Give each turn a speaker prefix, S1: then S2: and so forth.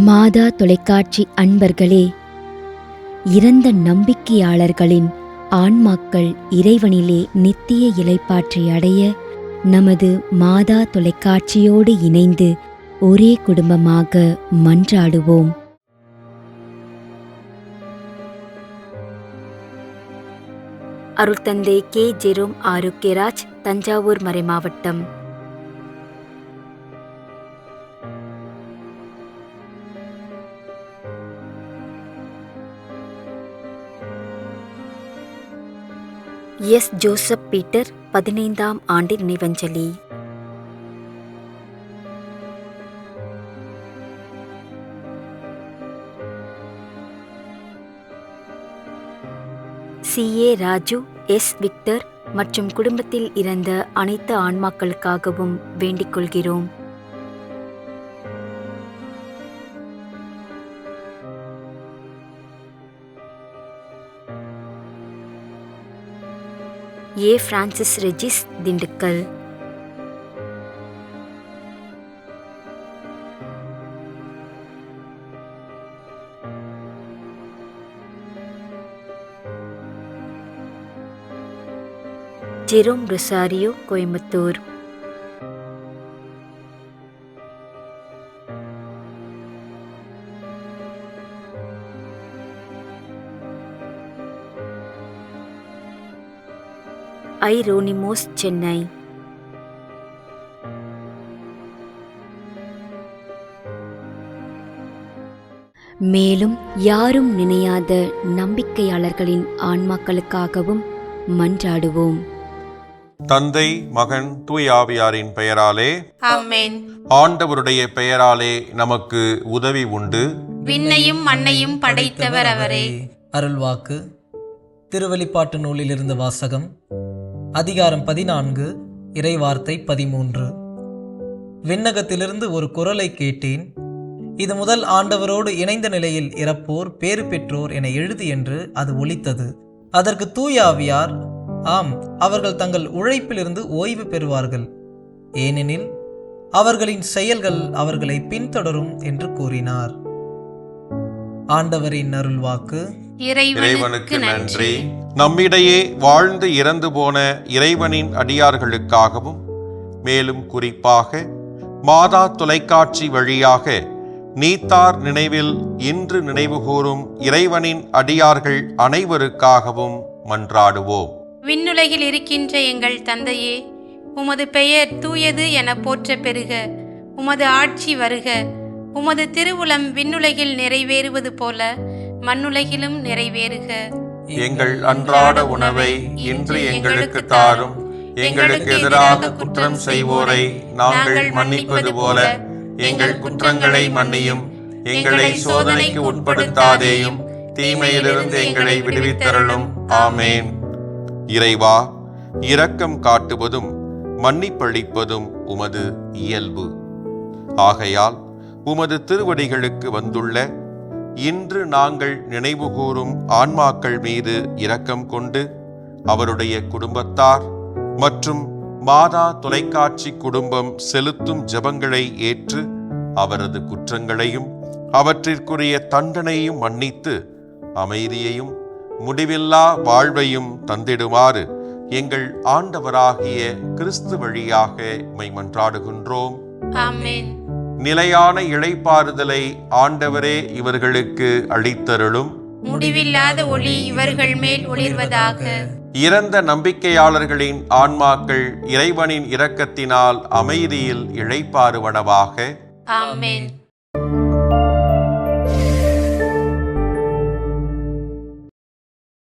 S1: மாதா தொலைக்காட்சி அன்பர்களே, இறந்த நம்பிக்கையாளர்களின் ஆன்மாக்கள் இறைவனிலே நித்திய இளைப்பாற்றி அடைய நமது மாதா தொலைக்காட்சியோடு இணைந்து ஒரே குடும்பமாக மன்றாடுவோம். அருள்தந்தை கே. ஜெரோம் ஆரோக்கியராஜ், தஞ்சாவூர் மறைமாவட்டம். எஸ். ஜோசப் பீட்டர் 15ஆம் ஆண்டு நினைவஞ்சலி. C. A. Raju, S. Victor மற்றும் குடும்பத்தில் இறந்த அனைத்து ஆன்மாக்களுக்காகவும் வேண்டிக் கொள்கிறோம். A. Francis Regis, Dindigul. Jerome Rosario, Coimbatore. I. ரோனிமோஸ், சென்னை. மேலும் யாரும் நினையாத நம்பிக்கையாளர்களின் ஆன்மாக்களுக்காகவும் மன்றாடுவோம்.
S2: தந்தை, மகன், தூய ஆவியாரின் பெயராலே
S3: ஆமென்.
S2: ஆண்டவருடைய பெயராலே நமக்கு உதவி உண்டு.
S3: விண்ணையும் மண்ணையும் படைத்தவர் அவரே.
S4: அருள்வாக்கு. திருவெளிப்பாட்டு நூலிலிருந்து வாசகம். அதிகாரம் 14, இறைவார்த்தை 13. விண்ணகத்திலிருந்து ஒரு குரலை கேட்டேன். இது முதல் ஆண்டவரோடு இணைந்த நிலையில் இறப்போர் பேறு பெற்றோர் என எழுது என்று அது ஒலித்தது. அதற்கு தூய ஆவியார், ஆம், அவர்கள் தங்கள் உழைப்பிலிருந்து ஓய்வு பெறுவார்கள், ஏனெனில் அவர்களின் செயல்கள் அவர்களை பின்தொடரும் என்று கூறினார். ஆண்டவரின் அருள்வாக்கு.
S2: இறைவனுக்கு நன்றி. நம்மிடையே வாழ்ந்து இறந்து போன இறைவனின் அடியார்களுக்காகவும், மேலும் குறிப்பாக மாதா தொலைக்காட்சி வழியாக நீத்தார் நினைவில் இன்று நினைவுகூரும் இறைவனின் அடியார்கள் அனைவருக்காகவும் மன்றாடுவோம்.
S3: விண்ணுலகில் இருக்கின்ற எங்கள் தந்தையே, உமது பெயர் தூயது என போற்ற பெறுக. உமது ஆட்சி வருக. உமது திருவுளம் விண்ணுலகில் நிறைவேறுவது போல மண்ணுலகிலும் நிறைவேறுக.
S2: எங்கள் அன்றாட உணவை இன்று எங்களுக்கு தாரும். எங்களுக்கு எதிராக குற்றம் செய்வோரை நாங்கள் மன்னிப்பது போல எங்கள் குற்றங்களை மன்னியும். எங்களை சோதனைக்கு உட்படுத்தாதேயும், தீமையிலிருந்து எங்களை விடுவித்தருளும். ஆமேன். இறைவா, இரக்கம் காட்டுவதும் மன்னிப்பளிப்பதும் உமது இயல்பு. ஆகையால் உமது திருவடிகளுக்கு வந்துள்ள இன்று நாங்கள் நினைவுகூரும் ஆன்மாக்கள் மீது இரக்கம் கொண்டு அவருடைய குடும்பத்தார் மற்றும் மாதா தொலைக்காட்சி குடும்பம் செலுத்தும் ஜெபங்களை ஏற்று அவரது குற்றங்களையும் அவற்றிற்குரிய தண்டனையும் மன்னித்து அமைதியையும் முடிவில்லா வாழ்வையும் தந்திடுமாறு எங்கள் ஆண்டவராகிய கிறிஸ்து வழியாக உம்மை மன்றாடுகின்றோம்.
S3: ஆமென்.
S2: நிலையான இளைப்பாறுதலை ஆண்டவரே இவர்களுக்கு அளித்தருளும்.
S3: முடிவில்லாத ஒளி இவர்கள் மேல் ஒளிர்வதாக.
S2: இறந்த நம்பிக்கையாளர்களின் ஆன்மாக்கள் இறைவனின் இரக்கத்தினால் அமைதியில் இளைப்பாறுவனவாக.
S3: ஆமென்.